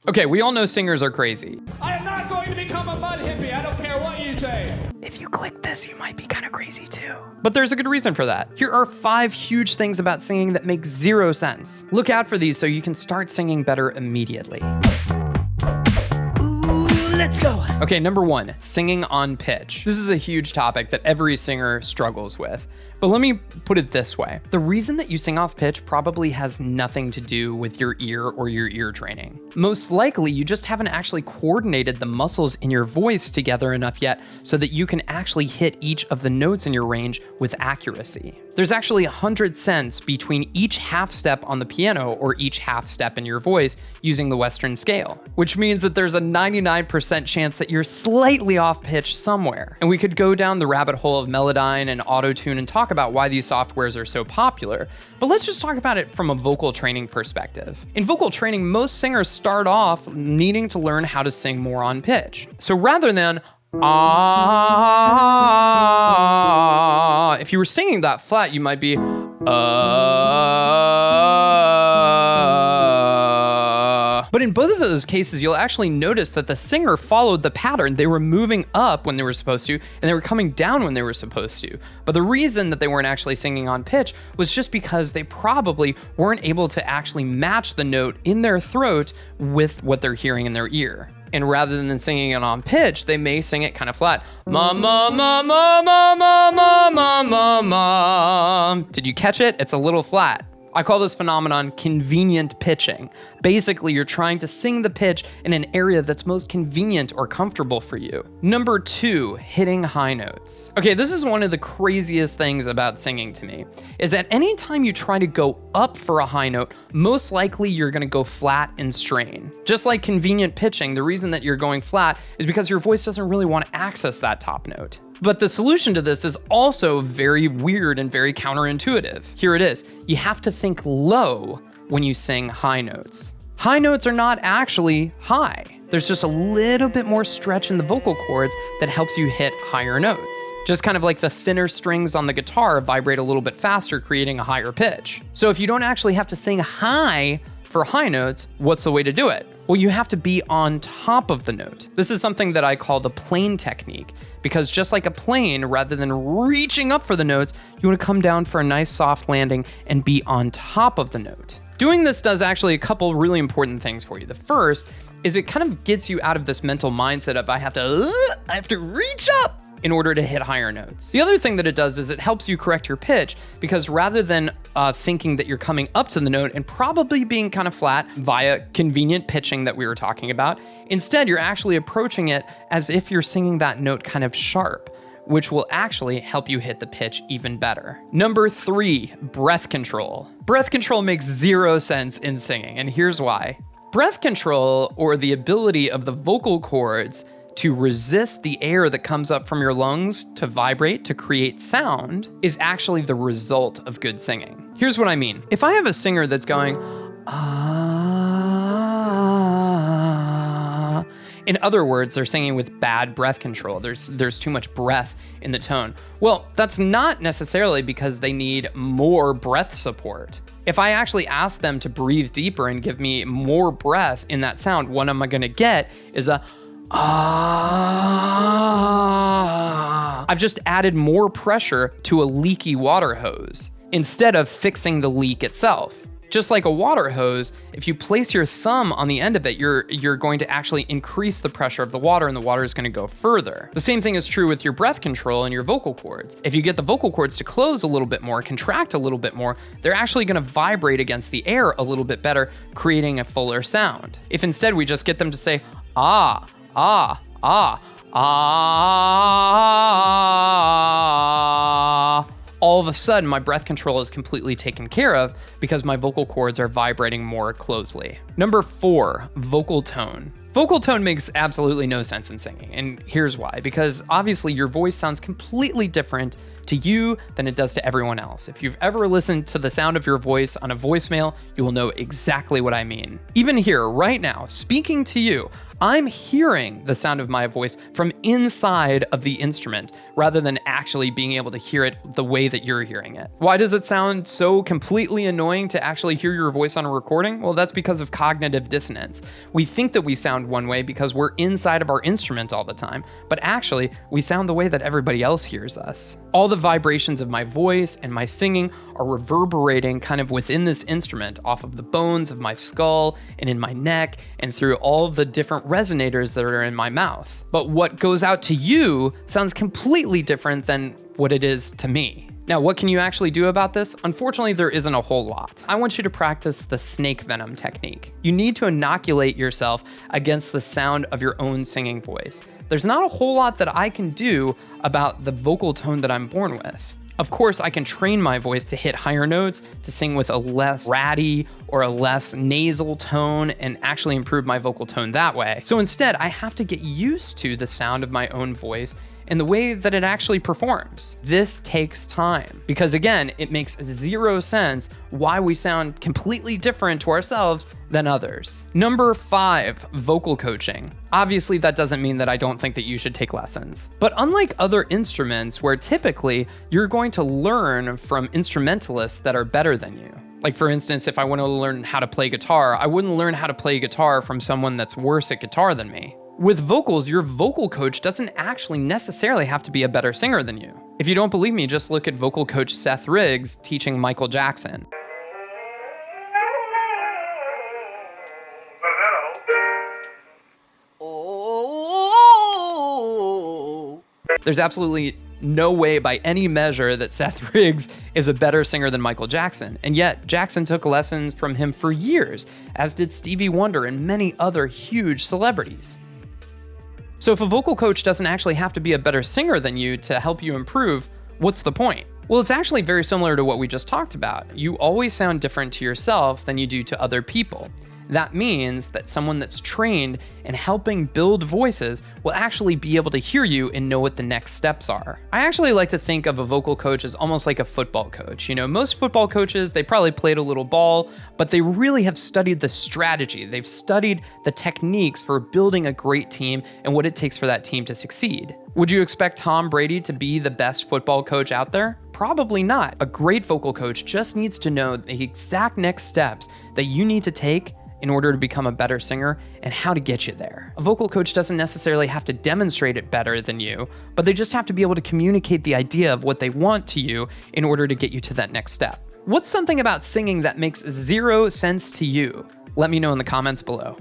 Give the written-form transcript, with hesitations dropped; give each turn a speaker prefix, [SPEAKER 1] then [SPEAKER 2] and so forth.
[SPEAKER 1] Okay, we all know singers are crazy.
[SPEAKER 2] I am not going to become a mud hippie. I don't care what you say.
[SPEAKER 1] If you click this, you might be kind of crazy too. But there's a good reason for that. Here are 5 huge things about singing that make 0 sense. Look out for these so you can start singing better immediately. Let's go. Okay, number 1, singing on pitch. This is a huge topic that every singer struggles with. But let me put it this way. The reason that you sing off pitch probably has nothing to do with your ear or your ear training. Most likely, you just haven't actually coordinated the muscles in your voice together enough yet so that you can actually hit each of the notes in your range with accuracy. There's actually 100 cents between each half step on the piano or each half step in your voice using the Western scale, which means that there's a 99% chance that you're slightly off pitch somewhere. And we could go down the rabbit hole of Melodyne and Auto-Tune and talk about why these softwares are so popular, but let's just talk about it from a vocal training perspective. In vocal training, most singers start off needing to learn how to sing more on pitch. So rather than if you were singing that flat, you might be But in both of those cases, you'll actually notice that the singer followed the pattern. They were moving up when they were supposed to, and they were coming down when they were supposed to. But the reason that they weren't actually singing on pitch was just because they probably weren't able to actually match the note in their throat with what they're hearing in their ear. And rather than singing it on pitch, they may sing it kind of flat. Ma, ma, ma, ma, ma, ma, ma, ma, ma, ma. Did you catch it? It's a little flat. I call this phenomenon convenient pitching. Basically, you're trying to sing the pitch in an area that's most convenient or comfortable for you. Number 2, hitting high notes. Okay, this is one of the craziest things about singing to me, is that anytime you try to go up for a high note, most likely you're gonna go flat and strain. Just like convenient pitching, the reason that you're going flat is because your voice doesn't really want to access that top note. But the solution to this is also very weird and very counterintuitive. Here it is. You have to think low when you sing high notes. High notes are not actually high. There's just a little bit more stretch in the vocal cords that helps you hit higher notes. Just kind of like the thinner strings on the guitar vibrate a little bit faster, creating a higher pitch. So if you don't actually have to sing high for high notes, what's the way to do it? Well, you have to be on top of the note. This is something that I call the plane technique, because just like a plane, rather than reaching up for the notes, you want to come down for a nice soft landing and be on top of the note. Doing this does actually a couple really important things for you. The first is it kind of gets you out of this mental mindset of I have to reach up in order to hit higher notes. The other thing that it does is it helps you correct your pitch, because rather than thinking that you're coming up to the note and probably being kind of flat via convenient pitching that we were talking about, instead you're actually approaching it as if you're singing that note kind of sharp, which will actually help you hit the pitch even better. Number 3, breath control. Breath control makes 0 sense in singing, and here's why. Breath control, or the ability of the vocal cords to resist the air that comes up from your lungs to vibrate, to create sound, is actually the result of good singing. Here's what I mean. If I have a singer that's going, in other words, they're singing with bad breath control. There's too much breath in the tone. Well, that's not necessarily because they need more breath support. If I actually ask them to breathe deeper and give me more breath in that sound, what am I gonna get is a I've just added more pressure to a leaky water hose instead of fixing the leak itself. Just like a water hose, if you place your thumb on the end of it, you're going to actually increase the pressure of the water, and the water is going to go further. The same thing is true with your breath control and your vocal cords. If you get the vocal cords to close a little bit more, contract a little bit more, they're actually going to vibrate against the air a little bit better, creating a fuller sound. If instead we just get them to say, all of a sudden my breath control is completely taken care of because my vocal cords are vibrating more closely. Number 4, vocal tone. Vocal tone makes absolutely no sense in singing, and here's why. Because obviously your voice sounds completely different to you than it does to everyone else. If you've ever listened to the sound of your voice on a voicemail, you will know exactly what I mean. Even here, right now, speaking to you, I'm hearing the sound of my voice from inside of the instrument rather than actually being able to hear it the way that you're hearing it. Why does it sound so completely annoying to actually hear your voice on a recording? Well, that's because of cognitive dissonance. We think that we sound one way because we're inside of our instrument all the time, but actually we sound the way that everybody else hears us. All the vibrations of my voice and my singing are reverberating kind of within this instrument off of the bones of my skull and in my neck and through all of the different resonators that are in my mouth. But what goes out to you sounds completely different than what it is to me. Now, what can you actually do about this? Unfortunately, there isn't a whole lot. I want you to practice the snake venom technique. You need to inoculate yourself against the sound of your own singing voice. There's not a whole lot that I can do about the vocal tone that I'm born with. Of course, I can train my voice to hit higher notes, to sing with a less ratty or a less nasal tone, and actually improve my vocal tone that way. So instead, I have to get used to the sound of my own voice and the way that it actually performs. This takes time because, again, it makes zero sense why we sound completely different to ourselves than others. Number 5, vocal coaching. Obviously, that doesn't mean that I don't think that you should take lessons. But unlike other instruments where typically you're going to learn from instrumentalists that are better than you. Like, for instance, if I want to learn how to play guitar, I wouldn't learn how to play guitar from someone that's worse at guitar than me. With vocals, your vocal coach doesn't actually necessarily have to be a better singer than you. If you don't believe me, just look at vocal coach Seth Riggs teaching Michael Jackson. There's absolutely no way by any measure that Seth Riggs is a better singer than Michael Jackson. And yet, Jackson took lessons from him for years, as did Stevie Wonder and many other huge celebrities. So if a vocal coach doesn't actually have to be a better singer than you to help you improve, what's the point? Well, it's actually very similar to what we just talked about. You always sound different to yourself than you do to other people. That means that someone that's trained in helping build voices will actually be able to hear you and know what the next steps are. I actually like to think of a vocal coach as almost like a football coach. You know, most football coaches, they probably played a little ball, but they really have studied the strategy. They've studied the techniques for building a great team and what it takes for that team to succeed. Would you expect Tom Brady to be the best football coach out there? Probably not. A great vocal coach just needs to know the exact next steps that you need to take in order to become a better singer and how to get you there. A vocal coach doesn't necessarily have to demonstrate it better than you, but they just have to be able to communicate the idea of what they want to you in order to get you to that next step. What's something about singing that makes zero sense to you? Let me know in the comments below.